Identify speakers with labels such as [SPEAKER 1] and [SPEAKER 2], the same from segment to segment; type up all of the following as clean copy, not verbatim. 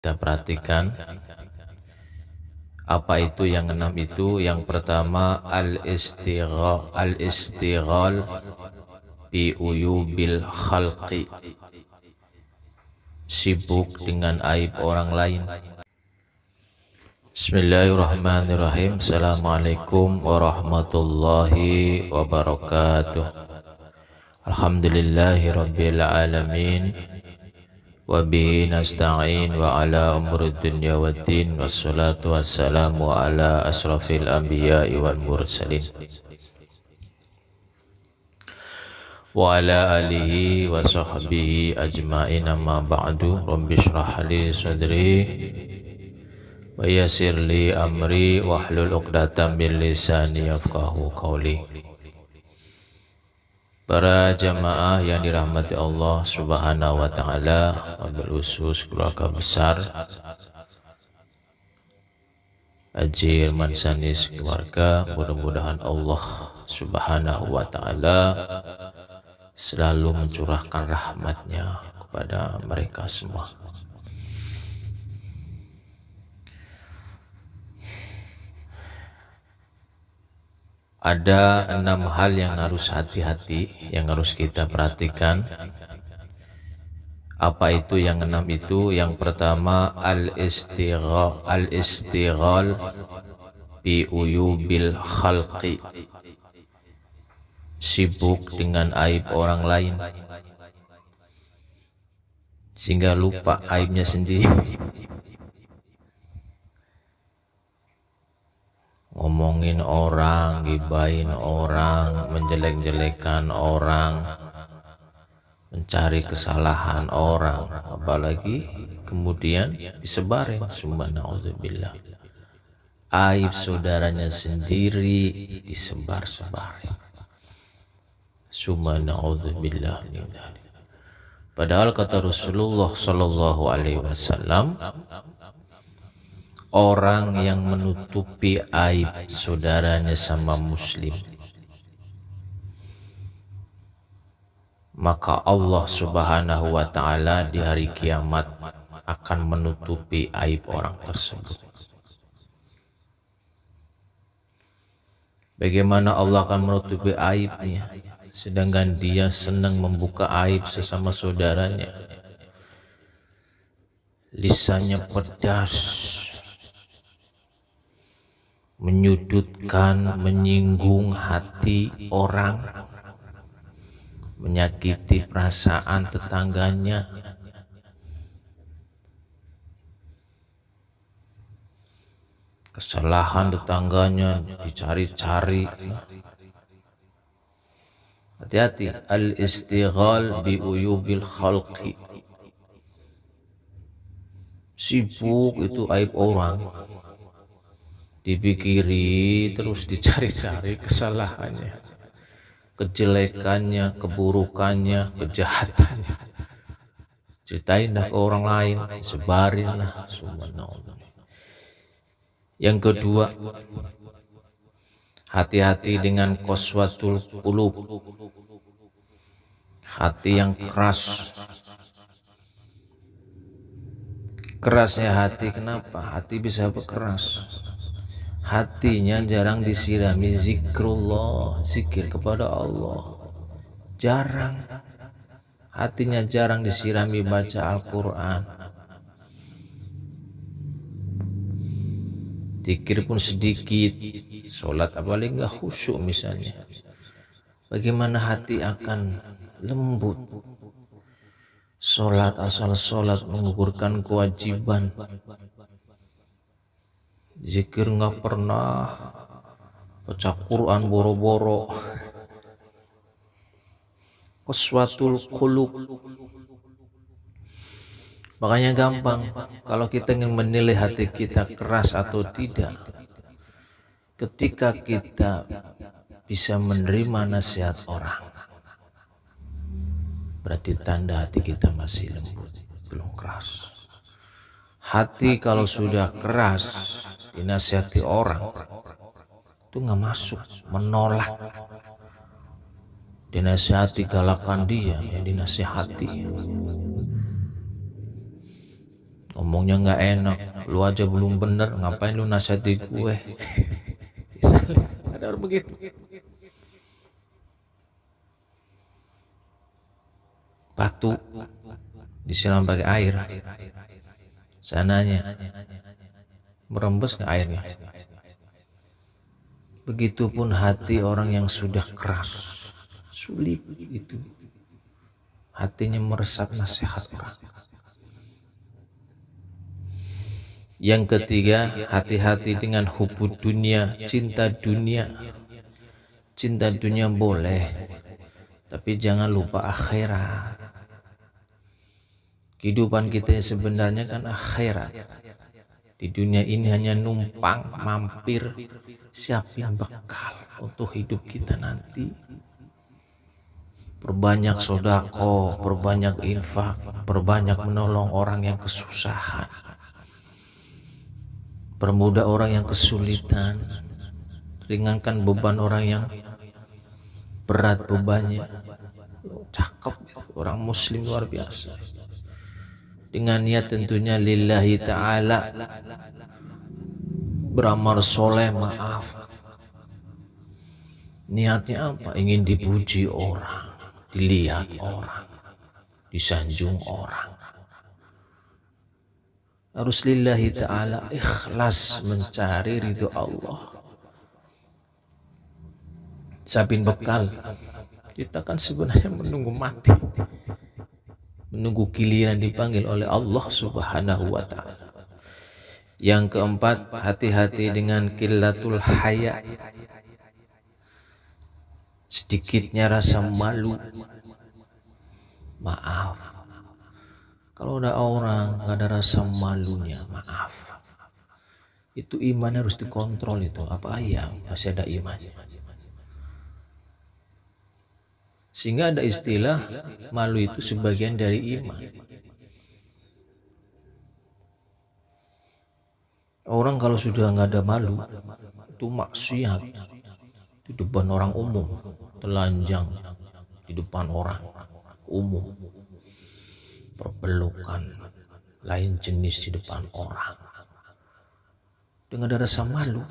[SPEAKER 1] Kita perhatikan apa itu yang enam itu. Yang pertama al-istighal bi uyubil khalqi, sibuk dengan aib orang lain. Bismillahirrahmanirrahim. Assalamualaikum warahmatullahi wabarakatuh. Alhamdulillahi rabbil alamin, wa bihi nasta'in wa ala umuri dunya waddin, wassalatu wassalamu ala asrafil anbiya'i wal mursalin wa ala alihi wa sahbihi ajma'in, amma ba'du. Rabbi shrah li sadri wa yassir li amri wahlul 'uqdatam min lisani yafqahu qawli. Para jamaah yang dirahmati Allah Subhanahu wa taala, wabil khusus keluarga besar Haji Irman Sanis keluarga, mudah-mudahan Allah Subhanahu wa taala selalu mencurahkan rahmatnya kepada mereka semua. Ada 6 hal yang harus hati-hati, yang harus kita perhatikan. Apa itu yang 6 itu? Yang pertama al-istighal bi uyubil khalqi, sibuk dengan aib orang lain sehingga lupa aibnya sendiri. Ngomongin orang, gibain orang, menjelek-jelekan orang, mencari kesalahan orang, apalagi kemudian disebarin. Subhanallah, aib saudaranya sendiri disebar-sebarin. Subhanallah. Padahal kata Rasulullah Sallallahu Alaihi Wasallam, orang yang menutupi aib saudaranya sama muslim, maka Allah Subhanahu wa taala di hari kiamat akan menutupi aib orang tersebut. Bagaimana Allah akan menutupi aibnya, sedangkan dia senang membuka aib sesama saudaranya? Lisannya pedas, menyudutkan, menyinggung hati orang, menyakiti perasaan tetangganya. Kesalahan tetangganya dicari-cari. Hati-hati, al-istighal bi uyubil khalqi, sibuk itu aib orang, dipikiri terus, dicari-cari kesalahannya, kejelekannya, keburukannya, kejahatannya, ceritain dah ke orang lain, sebarin lah. Subhanallah. Yang kedua, hati-hati dengan qaswatul qulub, hati yang keras. Kerasnya hati, kenapa hati bisa berkeras? Hatinya jarang disirami zikrullah, zikir kepada Allah. Jarang. Hatinya jarang disirami baca Al-Quran. Zikir pun sedikit. Sholat apalagi enggak khusyuk misalnya. Bagaimana hati akan lembut? Sholat asal sholat, menggugurkan kewajiban. Zikir nggak pernah, baca Quran boro-boro. Qaswatul qulub. Makanya gampang kalau kita ingin menilai hati kita keras atau tidak, ketika kita bisa menerima nasihat orang, berarti tanda hati kita masih lembut, belum keras. Hati kalau sudah keras, dinasihati orang itu nggak masuk, menolak. Dinasihati, galakan dia, yang dinasihati. ngomongnya nggak enak, lu aja belum bener, ngapain lu nasihati gue? Ada orang begitu. Batu disiram pakai air, sananya merembes ke airnya. Begitupun hati orang yang sudah keras, sulit itu hatinya meresap nasihat orang. Yang ketiga, hati-hati dengan hubud dunia, cinta dunia. Cinta dunia boleh, tapi jangan lupa akhirat. Kehidupan kita sebenarnya kan akhirat. Di dunia ini hanya numpang, mampir, siapin bekal untuk hidup kita nanti. Perbanyak sodako, perbanyak infak, perbanyak menolong orang yang kesusahan, permudah orang yang kesulitan, ringankan beban orang yang berat bebannya. Cakep, orang muslim luar biasa. Dengan niat tentunya lillahi ta'ala, beramal soleh, maaf. Niatnya apa? Ingin dipuji orang, dilihat orang, disanjung orang. Harus lillahi ta'ala, ikhlas mencari ridho Allah. Sabin bekal, kita kan sebenarnya menunggu mati, menunggu giliran dipanggil oleh Allah Subhanahu wa ta'ala. Yang keempat, hati-hati dengan qillatul haya, sedikitnya rasa malu. Maaf, kalau ada orang gak ada rasa malunya, maaf, itu iman harus dikontrol. Itu apa ya, masih ada iman. Sehingga ada istilah malu itu sebagian dari iman. Orang kalau sudah nggak ada malu, itu maksiat di depan orang umum, telanjang di depan orang umum, perpelukan lain jenis di depan orang, dengan ada rasa malu.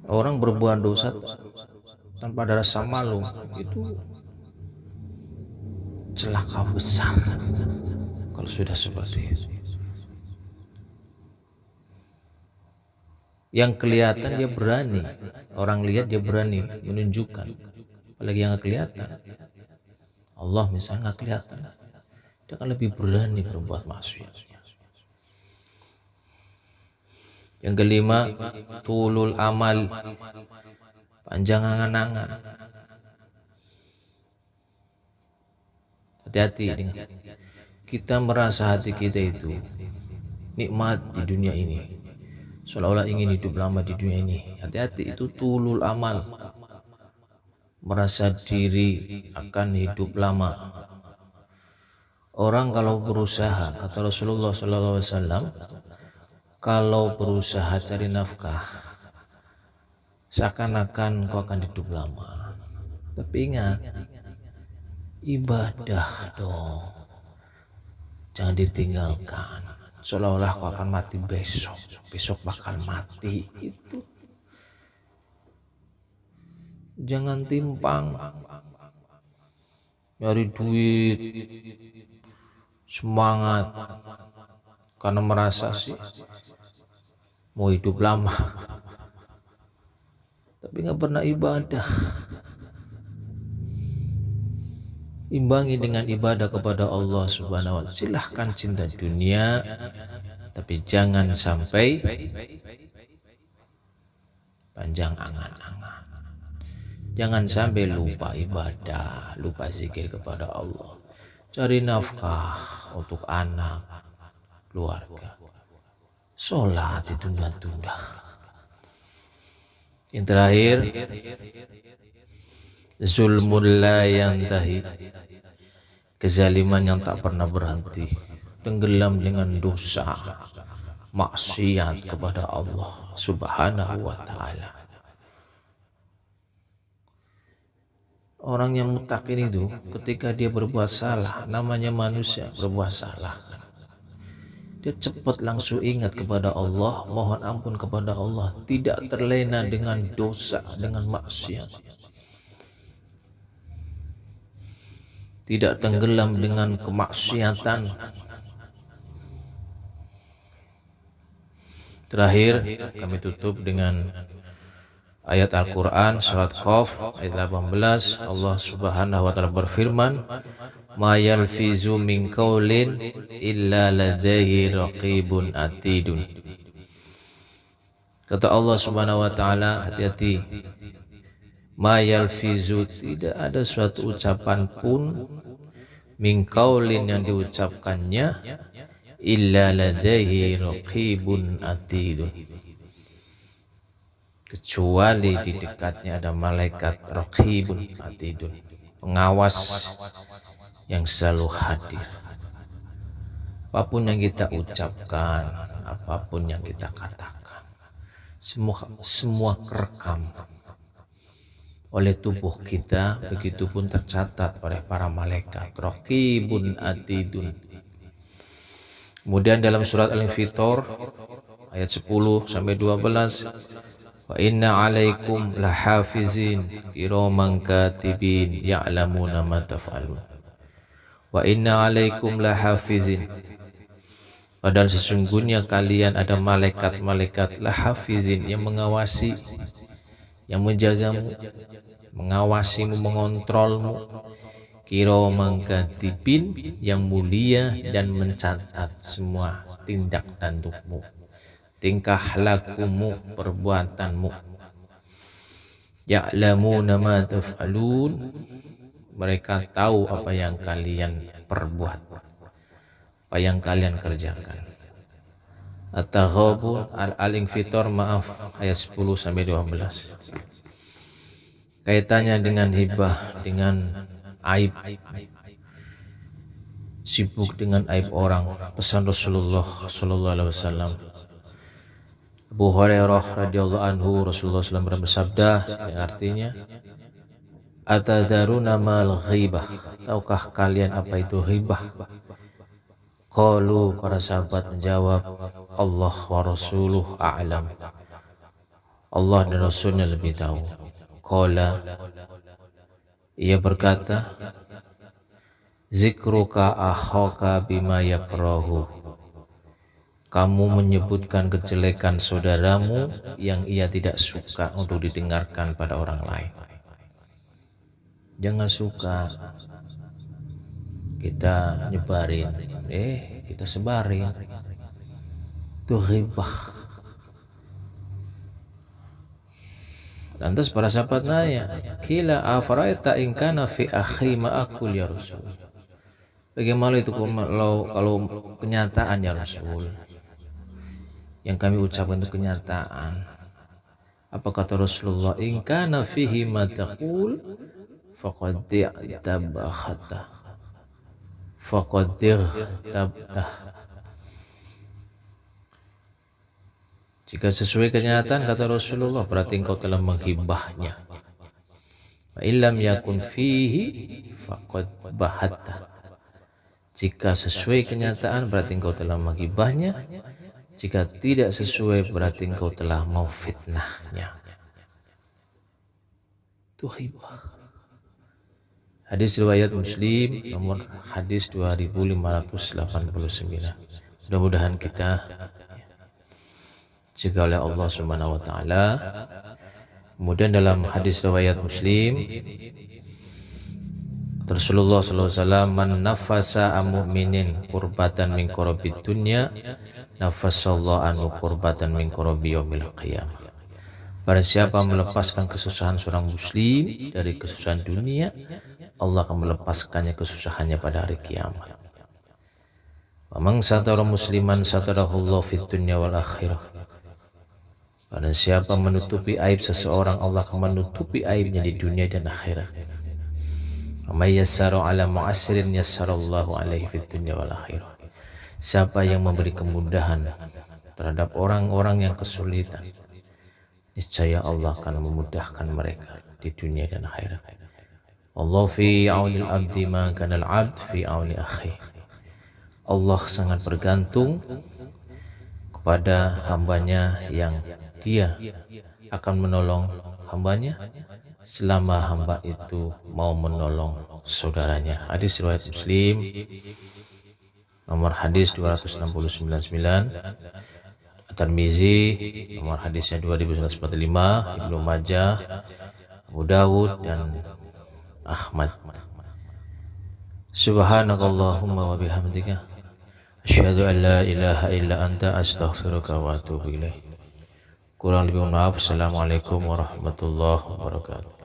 [SPEAKER 1] Orang berbuat dosa tanpa ada rasa malu, itu celaka besar kalau sudah seperti itu. Yang kelihatan dia berani, orang lihat dia berani menunjukkan, apalagi yang nggak kelihatan. Allah misalnya nggak kelihatan, dia akan lebih berani berbuat maksiat. Yang kelima, tulul amal, panjang angan-angan. Hati-hati dengan kita merasa hati kita itu nikmat di dunia ini, seolah-olah ingin hidup lama di dunia ini. Hati-hati, itu tulul amal, merasa diri akan hidup lama. Orang kalau berusaha, kata Rasulullah SAW, kalau berusaha cari nafkah, seakan-akan kau akan hidup lama. Tapi ingat, ibadah dong, jangan ditinggalkan. Seolah-olah kau akan mati besok, besok bakal mati. Itu jangan timpang, nyari duit, semangat karena merasa sih mau hidup lama, tapi nggak pernah ibadah. Imbangi dengan ibadah kepada Allah Subhanahu wa ta'ala. Silahkan cinta dunia, tapi jangan sampai panjang angan-angan. Jangan sampai lupa ibadah, lupa zikir kepada Allah. Cari nafkah untuk anak, keluarga. Sholat ditunda-tunda. Yang terakhir, zulmul la yantahi, kezaliman yang tak pernah berhenti, tenggelam dengan dosa, maksiat kepada Allah Subhanahu wa ta'ala. Orang yang mutakin itu ketika dia berbuat salah, namanya manusia berbuat salah, dia cepat langsung ingat kepada Allah, mohon ampun kepada Allah, tidak terlena dengan dosa, dengan maksiat, tidak tenggelam dengan kemaksiatan. Terakhir kami tutup dengan ayat Al-Quran surat Qaf ayat 18. Allah subhanahu wa ta'ala berfirman, ma yalfizu min qawlin illa ladaihi raqibun atidun. Kata Allah subhanahu wa ta'ala, hati-hati, ma yalfizu, tidak ada suatu ucapan pun, min qawlin yang diucapkannya, illa ladaihi raqibun atidun, kecuali di dekatnya ada malaikat raqibun atidun, pengawas yang selalu hadir. Apapun yang kita ucapkan, apapun yang kita katakan, semua kerekam oleh tubuh kita, begitupun tercatat oleh para malaikat raqibun atidun. Kemudian dalam surat Al-Infitor ayat 10 sampai 12, wa inna alaikum lahafizin kiraman katibin ya'lamuna ma taf'alun. Wa inna alaikum lahafizin, padahal sesungguhnya kalian ada malaikat-malaikat lahafizin yang mengawasi, yang menjagamu, mengawasimu, mengontrolmu, kiraman katibin, yang mulia dan mencatat semua tindak tandukmu, tingkah lakumu, perbuatanmu. Ya'lamuna ma taf'alun, mereka tahu apa yang kalian perbuat, apa yang kalian kerjakan. At-Taghabun Al-Infitor maaf ayat 10 sampai 12. Kaitannya dengan hibah, dengan aib, sibuk dengan aib orang. Pesan Rasulullah sallallahu alaihi wasallam, Abu Hurairah radhiyallahu anhu, Rasulullah SAW bersabda yang artinya, atadaruna mal ghibah, tahukah kalian apa itu ghibah? Qalu, para sahabat menjawab, Allah wa rasuluh a'lam, Allah dan Rasulnya lebih tahu. Qala, ia berkata, zikruka akhaka bima yakrahu, kamu menyebutkan kejelekan saudaramu yang ia tidak suka untuk didengarkan pada orang lain. Jangan suka kita nyebarin, kita sebarin, itu ghibah. Lantas para sahabat nanya, kila afaraita in kana fi akhi ma'akul ya Rasul, bagaimana itu kalau kenyataan ya Rasul, yang kami ucapkan itu kenyataan. Apa kata Rasulullah, in kana fihi ma taqul faqad i'tabakhata, faqad i'tabtah, jika sesuai kenyataan kata Rasulullah berarti engkau telah menghibahnya. Wa illam yakun fihi faqad bahatta, jika sesuai kenyataan berarti engkau telah menghibahnya, jika tidak sesuai berarti engkau telah mau fitnahnya. Itu hibah. Hadis riwayat Muslim nomor hadis 2589. Mudah-mudahan kita jaga oleh Allah Subhanahu wa taala. Kemudian dalam hadis riwayat Muslim, Rasulullah sallallahu alaihi wasallam, man nafasa mu'minin qurbatan min qurabid dunya nafasallahu anhu qurbatan min qurabi yaumil qiyamah. Pada siapa melepaskan kesusahan seorang muslim dari kesusahan dunia, Allah akan melepaskannya kesusahannya pada hari kiamat. Wa man satara musliman satarahullahu fid dunya wal akhirah. Pada siapa menutupi aib seseorang, Allah akan menutupi aibnya di dunia dan akhirat. Wa may yassaru ala mu'assirin yassarallahu alaihi fid dunya wal akhirah. Siapa yang memberi kemudahan terhadap orang-orang yang kesulitan, niscaya Allah akan memudahkan mereka di dunia dan akhirat. Allah fi aunil abdi ma kanal abd fi auni akhi. Allah sangat bergantung kepada hambanya yang dia akan menolong hambanya selama hamba itu mau menolong saudaranya. Hadis riwayat Muslim, nomor hadis 2699, At-Tirmizi nomor hadisnya 2945, Ibnu Majah, Abu Dawud dan Ahmad. Subhanakallahumma wa bihamdika asyhadu an la ilaha illa anta astaghfiruka wa atubu ilaik. Kurang lebih maaf. Assalamualaikum warahmatullahi wabarakatuh.